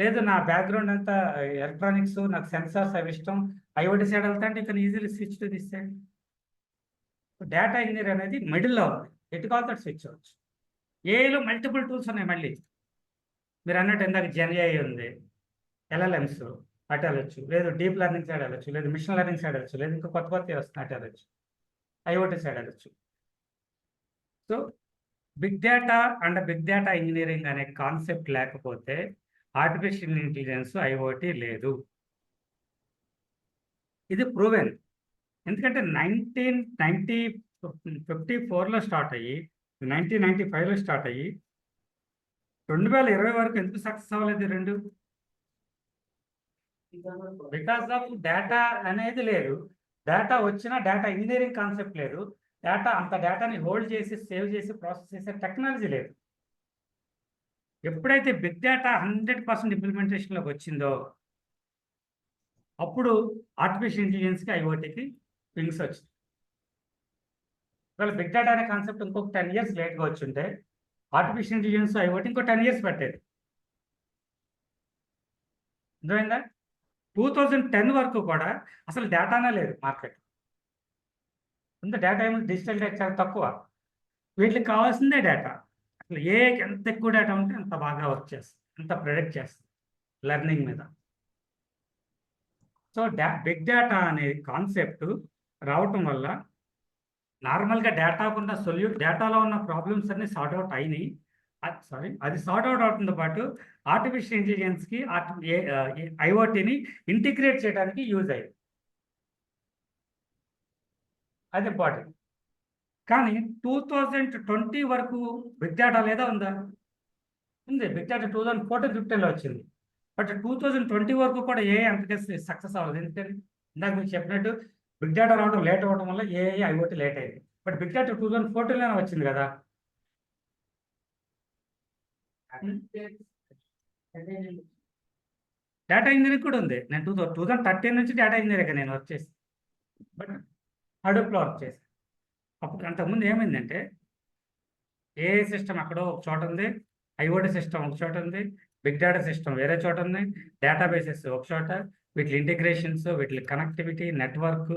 లేదు నా బ్యాక్గ్రౌండ్ అంతా ఎలక్ట్రానిక్స్, నాకు సెన్సార్స్ అవి ఇష్టం, ఐఓటీ సైడ్ వెళ్తా అంటే you can easily switch to this side. Data engineer అనేది మిడిల్లో ఉంది, ఎటు కావాలంటే స్విచ్ అవ్వచ్చు. ఏఐలో మల్టిపుల్ టూల్స్ ఉన్నాయి. మళ్ళీ మీరు అన్నట్టు ఇందాక జెన్ఏఐ ఉంది, ఎల్ఎల్ఎంస్ అటు వెళ్ళచ్చు, లేదు డీప్ లెర్నింగ్ సైడ్ వెళ్ళచ్చు, లేదు మిషన్ లెర్నింగ్ సైడ్ వెళ్ళచ్చు, లేదు ఇంకా కొత్త కొత్త వస్తున్నాయి అటు వెళ్ళచ్చు, ఐఓటీ సైడ్ వెళ్ళచ్చు. So big data and big data engineering అనే కాన్సెప్ట్ లేకపోతే ఆర్టిఫిషియల్ ఇంటెలిజెన్స్ ఐఓటీ లేదు. ఇది ప్రూవెన్. ఎందుకంటే 1954లో స్టార్ట్ అయ్యి 1995లో స్టార్ట్ అయ్యి 2020 వరకు ఎందుకు సక్సెస్ అవ్వలేదు రెండు? బికాస్ ఆఫ్ డేటా అనేది లేదు. డేటా వచ్చినా డేటా ఇంజనీరింగ్ కాన్సెప్ట్ లేదు. అంత డేటాని హోల్డ్ చేసి సేవ్ చేసి ప్రాసెస్ చేసే టెక్నాలజీ లేదు. ఎప్పుడైతే బిగ్ డేటా 100% ఇంప్లిమెంటేషన్లోకి వచ్చిందో అప్పుడు ఆర్టిఫిషియల్ ఇంటెలిజెన్స్కి ఐఓటీకి వింగ్స్ వచ్చింది. ఒకవేళ బిగ్ డేటా అనే కాన్సెప్ట్ ఇంకొక 10 years లేట్గా వచ్చింటే ఆర్టిఫిషియల్ ఇంటెలిజెన్స్ ఐఓటీ ఇంకో 10 years పట్టేది. అర్థమైందా? 2010 వరకు కూడా అసలు డేటానే లేదు మార్కెట్. ఇంత డేటా ఏమో డిజిటల్ డేటా చాలా తక్కువ. వీటికి కావాల్సిందే డేటా. అసలు ఎంత ఎక్కువ డేటా ఉంటే అంత బాగా వర్క్ చేస్తుంది, అంత ప్రిడిక్ట్ చేస్తుంది లెర్నింగ్ మీద. సో బిగ్ డేటా అనే కాన్సెప్ట్ రావటం వల్ల నార్మల్గా డేటాలో ఉన్న ప్రాబ్లమ్స్ అన్ని సార్ట్ అవుట్ అయినాయి. అది సార్ట్ అవుట్ అవుతుందో పాటు ఆర్టిఫిషియల్ ఇంటెలిజెన్స్కి ఐఓటీని ఇంటిగ్రేట్ చేయడానికి యూజ్ అయ్యింది. అది ఇంపార్టెంట్. కానీ 2020 వరకు బిగ్ డేటా లేదా ఉందా? ఉంది. బిగ్ డేటా 2014-15లో వచ్చింది. బట్ 2020 వరకు కూడా ఏఐ అంతగా సక్సెస్ అవ్వలేదు. ఎందుకని? ఇందాక మీకు చెప్పినట్టు బిగ్ డేటా రావడం లేట్ అవ్వడం వల్ల ఏఐ ఐఓటీ లేట్ అయింది. బట్ బిగ్ డేటా 2014లోనే వచ్చింది కదా. డేటా ఇంజనీరింగ్ కూడా ఉంది. నేను 2013 నుంచి డేటా ఇంజనీరింగ్ నేను వర్క్ చేసి, బట్ హడూప్లో వర్క్ చేశాను. అప్పుడు అంతకుముందు ఏమైందంటే ఏఐ సిస్టమ్ ఎక్కడో ఒక చోట ఉంది, ఐఓటీ సిస్టమ్ ఒక చోట ఉంది, బిగ్ డేటా సిస్టమ్ వేరే చోట ఉంది, డేటాబేసెస్ ఒక చోట, వీటి ఇంటిగ్రేషన్స్, వీటి కనెక్టివిటీ, నెట్వర్క్,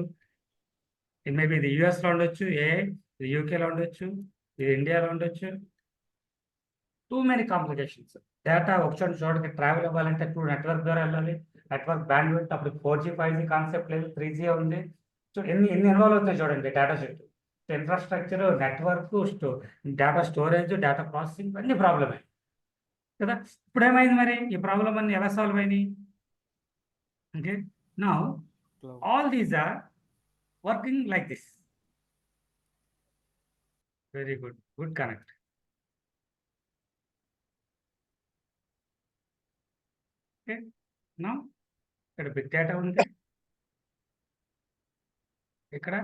మేబీ ఇది యూఎస్లో ఉండొచ్చు, ఇది యూకేలో ఉండొచ్చు, ఇది ఇండియాలో ఉండొచ్చు. Too many complications. డేటా ఒక చోటకి ట్రావెల్ అవ్వాలంటే నెట్వర్క్ ద్వారా వెళ్ళాలి. నెట్వర్క్ బ్యాండ్విడ్త్ అప్పుడు 4G 5G కాన్సెప్ట్ లేదు, 3G ఉంది. సో ఎన్ని ఇన్వాల్వ్ అవుతాయి చూడండి data set. Infrastructure, network, data storage, data processing అన్ని ప్రాబ్లమే కదా. ఇప్పుడు ఏమైంది మరి? ఈ ప్రాబ్లం అన్ని ఎలా సాల్వ్ అయినాయి అంటే now all these are working like this. Very good, good connect. Okay, now ఇక్కడ బిగ్ డేటా ఉంది, ఇక్కడ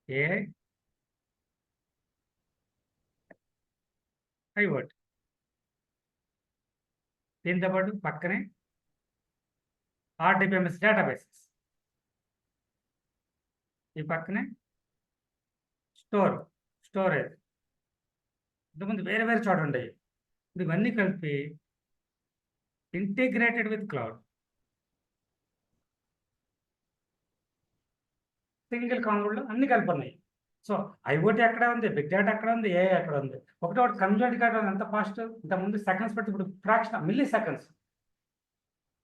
ఏఐ, ఐఓటీ, దీంతో పాటు పక్కనే RDBMS డేటాబేసెస్, ఈ పక్కనే స్టోరేజ్. ఇంతకుముందు వేరే వేరే చోట ఉండేవి. ఇప్పుడు ఇవన్నీ కలిపి ఇంటిగ్రేటెడ్ విత్ క్లౌడ్. సింగిల్ కాంపౌండ్లో అన్ని కలిపి ఉన్నాయి. సో ఐఓటీ ఎక్కడ ఉంది, బిగ్ డేటా ఎక్కడ ఉంది, ఏఐ ఎక్కడ ఉంది. ఒకటి కన్వర్ట్ కావడం ఎంత ఫాస్ట్, ఇంతకుముందు సెకండ్స్ పెట్టి ఇప్పుడు ఫ్రాక్షన్ మిల్లీ సెకండ్స్.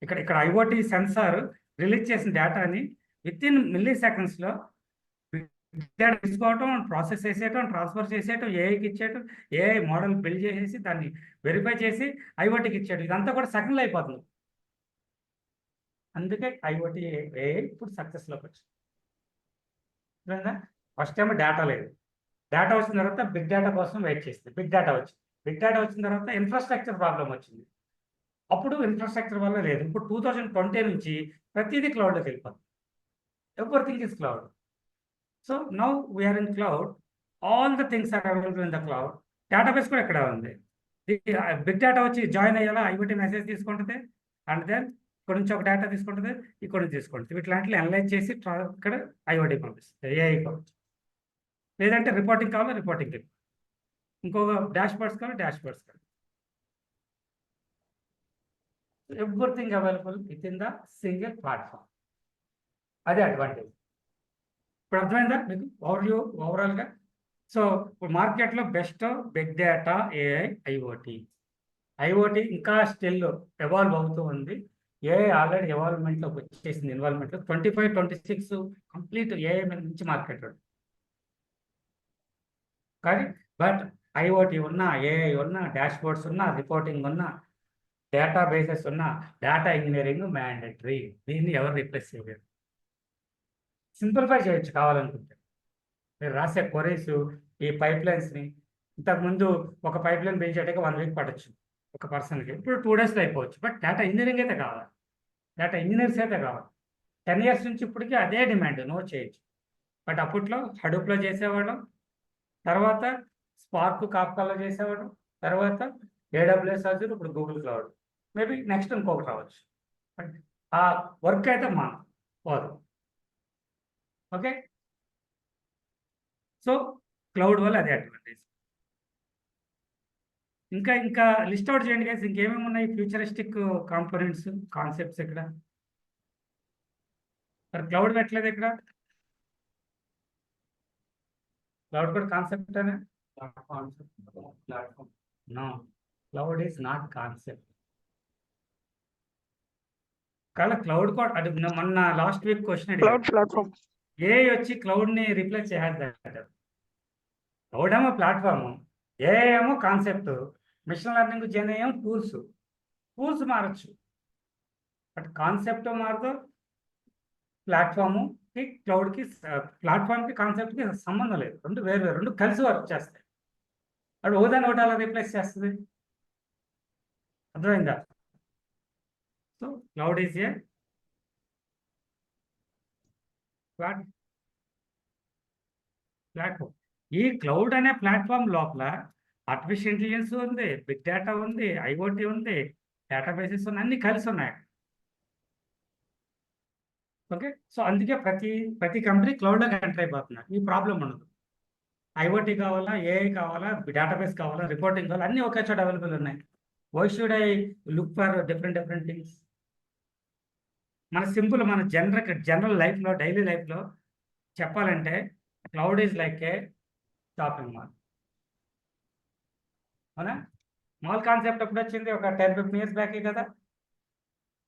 ఇక్కడ ఐఓటీ సెన్సార్ రిలీజ్ చేసిన డేటాని విత్ ఇన్ మిల్లీ సెకండ్స్లో డేటా తీసుకోవటం, ప్రాసెస్ చేసేయటం, ట్రాన్స్ఫర్ చేసేయటం, ఏఐకి ఇచ్చేయటం, ఏఐ మోడల్ బిల్డ్ చేసేసి దాన్ని వెరిఫై చేసి ఐఓటీకి ఇచ్చేయటం, ఇదంతా కూడా సెకండ్లో అయిపోతుంది. అందుకే ఐఓటీ ఏఐ ఇప్పుడు సక్సెస్లోకి వచ్చింది. ఫస్ట్ ఏమో డేటా లేదు, డేటా వచ్చిన తర్వాత బిగ్ డేటా కోసం వెయిట్ చేస్తుంది. బిగ్ డేటా వచ్చింది, బిగ్ డేటా వచ్చిన తర్వాత ఇన్ఫ్రాస్ట్రక్చర్ ప్రాబ్లం వచ్చింది. అప్పుడు ఇన్ఫ్రాస్ట్రక్చర్ వల్ల లేదు. ఇప్పుడు 2020 నుంచి ప్రతిదీ క్లౌడ్లోకి వెళ్ళిపోతుంది. Everything is cloud. So now we're in cloud, all the things are available in the cloud. Database కూడా ఇక్కడ ఉంది. బిగ్ డేటా వచ్చి జాయిన్ అయ్యేలా ఐఓటీ మెసేజ్ తీసుకుంటుంది, అండ్ దెన్ ఇక్కడ నుంచి ఒక డేటా తీసుకుంటుంది, ఇక్కడ నుంచి తీసుకుంటుంది. వీటిలాంటివి అనలైజ్ చేసి ఇక్కడ ఐఓటీ పంపిస్తుంది, ఏఐ పంపిస్తుంది. లేదంటే రిపోర్టింగ్ కావాలో రిపోర్టింగ్, ఇంకొక డాష్ బోర్డ్స్ కావాలి డాష్ బోర్డ్స్ కావాలి. Everything available with in the single platform. అదే అడ్వాంటేజ్. ఇప్పుడు అర్థమైందా మీకు ఓవరాల్గా? సో ఇప్పుడు మార్కెట్లో best big data, AI, IoT ఇంకా స్టిల్ ఎవాల్వ్ అవుతూ ఉంది. ఏఐ ఆల్రెడీ ఎవాల్వ్మెంట్లోకి వచ్చేసింది. ఇన్వాల్వ్మెంట్లో 25-26 కంప్లీట్ ఏఐ మీద నుంచి మార్కెట్ ఉంది. కానీ బట్ ఐఓటీ ఉన్నా, ఏఐ ఉన్నా, డాష్ బోర్డ్స్ ఉన్నా, రిపోర్టింగ్ ఉన్నా, డేటా బేసెస్ ఉన్నా, డేటా ఇంజనీరింగ్ మ్యాండేటరీ. దీన్ని ఎవరు రిప్లేస్ చేయలేరు. సింప్లిఫై చేయొచ్చు కావాలనుకుంటే. మీరు రాసే క్వరీస్, ఈ పైప్ లైన్స్ని ఇంతకుముందు ఒక పైప్ లైన్ బిల్డ్ చేయడానికి 1 వీక్ పట్టచ్చు ఒక పర్సన్కి, ఇప్పుడు 2 డేస్లో అయిపోవచ్చు. బట్ డేటా ఇంజనీరింగ్ అయితే కావాలి, డేటా ఇంజనీర్స్ అయితే కావాలి. 10 ఇయర్స్ నుంచి ఇప్పటికీ అదే డిమాండ్, నో చేయొచ్చు. బట్ అప్పట్లో హడూప్లో చేసేవాళ్ళం, తర్వాత స్పార్క్ కాప్కాలో చేసేవాడు, తర్వాత ఏడబ్ల్యూఎస్ అజూర్, ఇప్పుడు గూగుల్ క్లౌడ్. మేబీ నెక్స్ట్ ఇంకొకటి రావచ్చు. బట్ ఆ వర్క్ అయితే పోదు. ఓకే, సో క్లౌడ్ వల్ల అదే అడ్వాంటేజ్. ఇంకా లిస్ట్ అవుట్ చేయండి గైస్, ఇంకేమేమి ఉన్నాయి ఫ్యూచరిస్టిక్ కాంపోనెంట్స్, కాన్సెప్ట్స్ ఇక్కడ. మరి క్లౌడ్ పెట్టలేదు ఇక్కడ. క్లౌడ్ కూడా కాన్సెప్ట్ అనే platform. No, cloud is not concept. కానీ క్లౌడ్ కూడా అది మొన్న last week question platform AI వచ్చి క్లౌడ్ని రీప్లేస్ చేయాలంటారు. క్లౌడ్ ఏమో ప్లాట్ఫాము, ఏఐ ఏమో కాన్సెప్ట్, మిషన్ లెర్నింగ్ జెన్ ఏమో టూల్స్ మారచ్చు. బట్ కాన్సెప్ట్ మారదు. ప్లాట్ఫామ్కి క్లౌడ్కి, ప్లాట్ఫామ్కి కాన్సెప్ట్కి సంబంధం లేదు. రెండు వేరు, రెండు కలిసి వర్క్ చేస్తాయి. అప్పుడు ఓదాన్ని ఒకటి అలా రీప్లేస్ చేస్తుంది. అర్థమైందా? So cloud is a platform. ఈ క్లౌడ్ అనే ప్లాట్ఫామ్ లోపల ఆర్టిఫిషియల్ ఇంటెలిజెన్స్ ఉంది, బిగ్ డేటా ఉంది, ఐఓటీ ఉంది, డేటాబేసెస్ ఉన్నాయి, అన్ని కలిసి ఉన్నాయి. ఓకే, సో అందుకే ప్రతి కంపెనీ క్లౌడ్లోకి ఎంటర్ అయిపోతున్నారు. ఈ ప్రాబ్లం ఉండదు. ఐఓటీ కావాలా, ఏఐ కావాలా, డేటాబేస్ కావాలా, రిపోర్టింగ్ కావాలా, అన్నీ ఒకే చోట అవైలబుల్ ఉన్నాయి. Why should I look for different things? మన సింపుల్, మన జనరల్ లైఫ్లో, డైలీ లైఫ్లో చెప్పాలంటే cloud is like a shopping mall. అవునా? మాల్ కాన్సెప్ట్ ఎప్పుడు వచ్చింది? ఒక 10-15 ఇయర్స్ బ్యాకే కదా.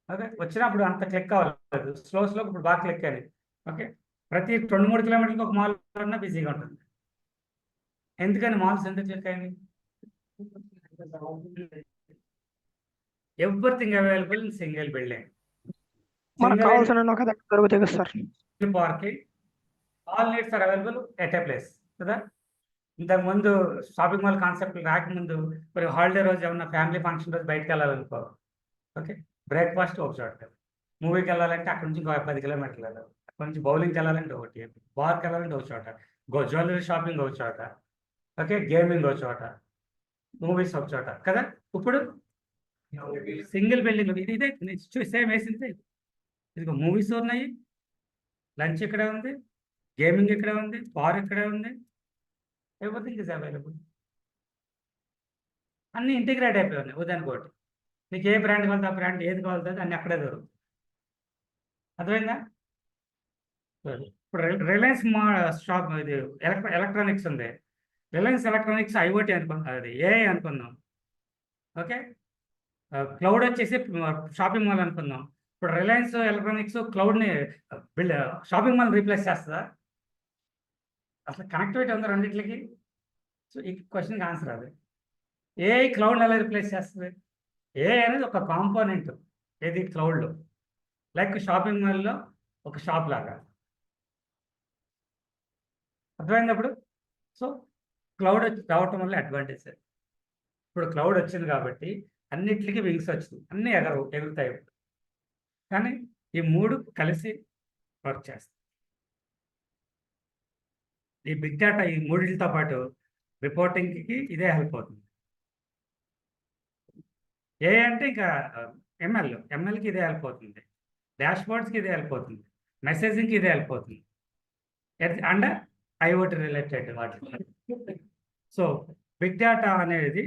ఓకే, వచ్చినప్పుడు అంత క్లిక్ అవ్వలేదు, స్లో ఇప్పుడు బాగా క్లిక్ అయ్యింది. ఓకే, ప్రతి 2-3 కిలోమీటర్లకు ఒక మాల్ ఉన్నా బిజీగా ఉంటుంది. ఎందుకని మాల్స్ ఎందుకు క్లిక్ అయింది? Everything available in single building. మనకు కావాల్సిన ఒక దగ్గర దొరుకుతాయి కదా sir. Parking, all needs are available at a place కదా. ఇంతకుముందు షాపింగ్ మాల్ కాన్సెప్ట్ రాకముందు మరి హాలిడే రోజు ఏమన్నా ఫ్యామిలీ ఫంక్షన్ రోజు బయటకు వెళ్ళాలనుకో, ఓకే, బ్రేక్ఫాస్ట్ ఒక చోట, మూవీకి వెళ్ళాలంటే అక్కడ నుంచి 10 కిలోమీటర్లు వెళ్ళాలి, అక్కడ నుంచి బౌలింగ్కి వెళ్ళాలంటే ఒకటి, బార్కి వెళ్ళాలంటే ఒక చోట, జ్యువెలరీ షాపింగ్ ఒక చోట, ఓకే, గేమింగ్ ఒక చోట, మూవీస్ ఒక చోట కదా. ఇప్పుడు సింగిల్ బిల్డింగ్ ఇదే సేమ్ వేసింది. ఇదిగో మూవీస్ ఉన్నాయి, లంచ్ ఇక్కడే ఉంది, గేమింగ్ ఇక్కడే ఉంది, బార్ ఇక్కడే ఉంది, ఎవ్రీథింగ్ ఇస్ అవైలబుల్. అన్నీ ఇంటిగ్రేట్ అయిపోయి ఉన్నాయి. ఉదాహరణకోటి నీకు ఏ బ్రాండ్ కావాలి ఆ బ్రాండ్, ఏది కావాలి అన్నీ అక్కడే దొరుకుతుంది. అర్థమైందా? ఇప్పుడు రిలయన్స్ మా షాప్ ఇది ఎలక్ట్రానిక్స్ ఉంది. రిలయన్స్ ఎలక్ట్రానిక్స్ ఐఓటీ అనుకుందాం, అది ఏఐ అనుకుందాం. ఓకే, క్లౌడ్ వచ్చేసి షాపింగ్ మాల్ అనుకుందాం. ఇప్పుడు రిలయన్స్ ఎలక్ట్రానిక్స్ క్లౌడ్ని షాపింగ్ మాల్ రీప్లేస్ చేస్తుందా? అసలు కనెక్టివిటీ ఉందా రెండింటికి? సో ఈ క్వశ్చన్కి ఆన్సర్ అది. ఏఐ క్లౌడ్ ఎలా రీప్లేస్ చేస్తుంది? ఏఐ అనేది ఒక కాంపోనెంట్ ఏది క్లౌడ్లో, లైక్ షాపింగ్ మాల్లో ఒక షాప్ లాగా. అర్థమైనప్పుడు సో క్లౌడ్ రావటం వల్ల అడ్వాంటేజ్. ఇప్పుడు క్లౌడ్ వచ్చింది కాబట్టి అన్నిటికీ వింగ్స్ వచ్చింది, అన్నీ ఎగురుతాయి. కానీ ఈ మూడు కలిసి వర్క్ చేస్తాయి. ఈ బిగ్ డేటా ఈ మూడింటితో పాటు రిపోర్టింగ్కి ఇదే హెల్ప్ అవుతుంది. ఏ అంటే ఇంకా ఎంఎల్కి ఇదే హెల్ప్ అవుతుంది, డాష్బోర్డ్స్కి ఇదే హెల్ప్ అవుతుంది, మెసేజింగ్కి ఇదే హెల్ప్ అవుతుంది, అండ్ ఐఓటీ రిలేటెడ్ వాటి. సో బిగ్ డేటా అనేది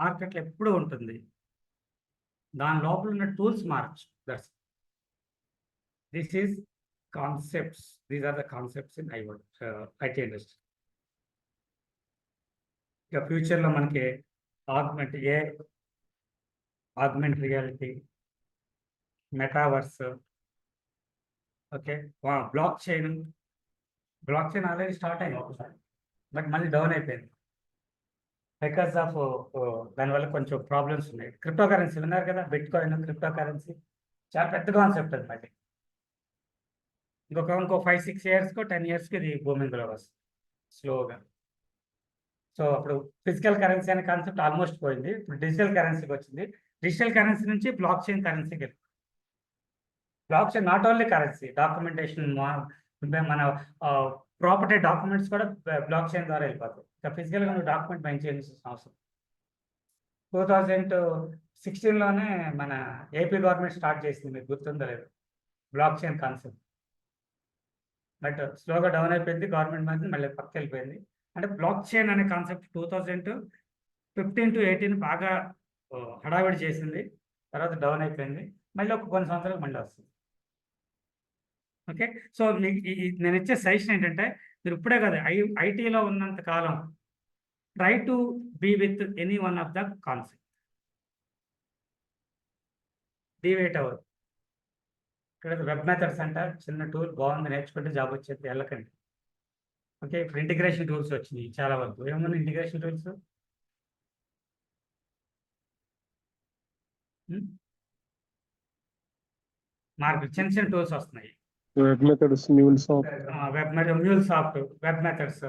మార్కెట్లో ఎప్పుడూ ఉంటుంది. దాని లోపల ఉన్న టూల్స్ మార్చు. That's this is concepts, these are the concepts in IT industry. ఇక ఫ్యూచర్లో మనకి augment reality, metaverse, okay, blockchain already start అయింది ఒకసారి, బట్ మళ్ళీ డౌన్ అయిపోయింది బికాస్ ఆఫ్ దానివల్ల కొంచెం ప్రాబ్లమ్స్ ఉన్నాయి. క్రిప్టో కరెన్సీ విన్నారు కదా, బిట్ కాయిన్ క్రిప్టో కరెన్సీ చాలా పెద్ద కాన్సెప్ట్ అది. మళ్ళీ ఇంకో 5-6 yearsకో 10 yearsకి ఇది బూమింగ్లో వస్తుంది స్లోగా. సో అప్పుడు ఫిజికల్ కరెన్సీ అనే కాన్సెప్ట్ ఆల్మోస్ట్ పోయింది, ఇప్పుడు డిజిటల్ కరెన్సీకి వచ్చింది. డిజిటల్ కరెన్సీ నుంచి బ్లాక్ చైన్ కరెన్సీకి వెళ్ళింది. Block chain not only currency, documentation, మన ప్రాపర్టీ డాక్యుమెంట్స్ కూడా బ్లాక్ చైన్ ద్వారా వెళ్ళిపోతాయి. ఇంకా ఫిజికల్గా నువ్వు డాక్యుమెంట్ మెయింటైన్ చేయాల్సిన అవసరం. 2016లోనే మన ఏపీ గవర్నమెంట్ స్టార్ట్ చేసింది, మీకు గుర్తుందో లేదు, బ్లాక్ చైన్ కాన్సెప్ట్. బట్ స్లోగా డౌన్ అయిపోయింది, గవర్నమెంట్ మీద మళ్ళీ పక్కకి వెళ్ళిపోయింది. అంటే బ్లాక్ చైన్ అనే కాన్సెప్ట్ 2015 to 18 బాగా హడావిడి చేసింది, తర్వాత డౌన్ అయిపోయింది, మళ్ళీ ఒక కొన్ని సంవత్సరాలు మళ్ళీ వస్తుంది. ఓకే, సో మీకు నేను ఇచ్చే సజెషన్ ఏంటంటే, మీరు ఇప్పుడే కదా ఐటీలో ఉన్నంత కాలం try to be with any one of the concept, deviate అవ్వదు. ఇక్కడ వెబ్ మెథడ్స్ అంట, చిన్న టూల్ బాగుంది, నేర్చుకుంటే జాబ్ వచ్చేది, వెళ్ళకండి. ఓకే, ఇప్పుడు ఇంటిగ్రేషన్ టూల్స్ వచ్చినాయి చాలా వరకు. ఏమన్నా ఇంటిగ్రేషన్ టూల్స్ మార్కెట్ చిన్న చిన్న టూల్స్ వస్తున్నాయి. వెబ్ మెథడ్స్, మ్యూల్సాఫ్ట్, మ్యూల్సాఫ్ట్, వెబ్ మెథడ్స్,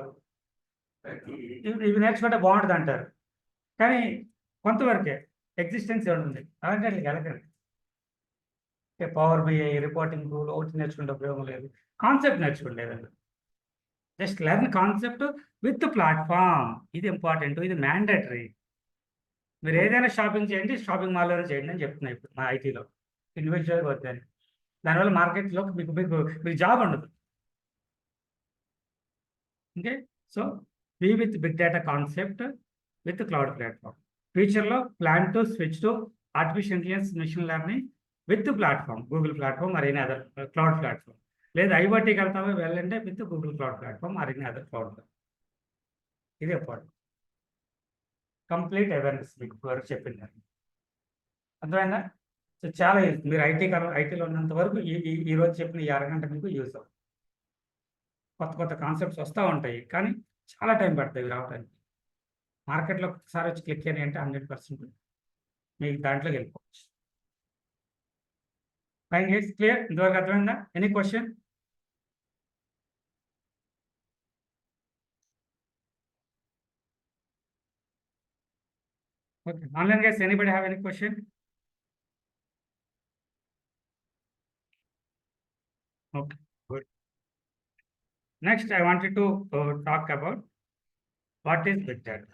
ఇవి నేర్చుకుంటే బాగుంటుంది అంటారు, కానీ కొంతవరకే ఎగ్జిస్టెన్స్ ఉంటుంది. అలాంటి వెళ్ళకండి. పవర్ బిఐ రిపోర్టింగ్ టూల్ ఒకటి నేర్చుకుంటే ఉపయోగం లేదు, కాన్సెప్ట్ నేర్చుకోలేదండి. Just learn concept with platform, ఇది ఇంపార్టెంట్, ఇది మ్యాండేటరీ. మీరు ఏదైనా షాపింగ్ చేయండి, షాపింగ్ మాల్లోనే చేయండి అని చెప్తున్నాయి ఇప్పుడు మా ఐటీలో, ఇండివిజువల్గా వద్దని. దానివల్ల మార్కెట్లో మీకు జాబ్ ఉండదు. Okay, so be with big data concept with cloud platform. ఫ్యూచర్లో plan to switch to artificial intelligence, machine learning with platform, Google platform or any other cloud platform. లేదా ఐఓటీకి వెళ్తామో వెళ్ళంటే with Google cloud platform or any other cloud platform. ఇది important. Complete awareness మీకు వరకు చెప్పింది. అర్థమైందా? సో చాలా యూజ్. మీరు ఐటీలో ఉన్నంత వరకు ఈ రోజు చెప్పిన ఈ అరగంట మీకు యూజ్ అవుతుంది. కొత్త కాన్సెప్ట్స్ వస్తూ ఉంటాయి, కానీ చాలా టైం పడుతుంది రావడానికి. మార్కెట్లో ఒకసారి వచ్చి క్లిక్ అని అంటే 100% మీకు దాంట్లోకి వెళ్ళిపోవచ్చు. Fine guys, clear? ఇంతవరకు అర్థమైందా? Any question? Okay, online guys, anybody have any question? Okay, good. Next, I wanted to talk about what is big data.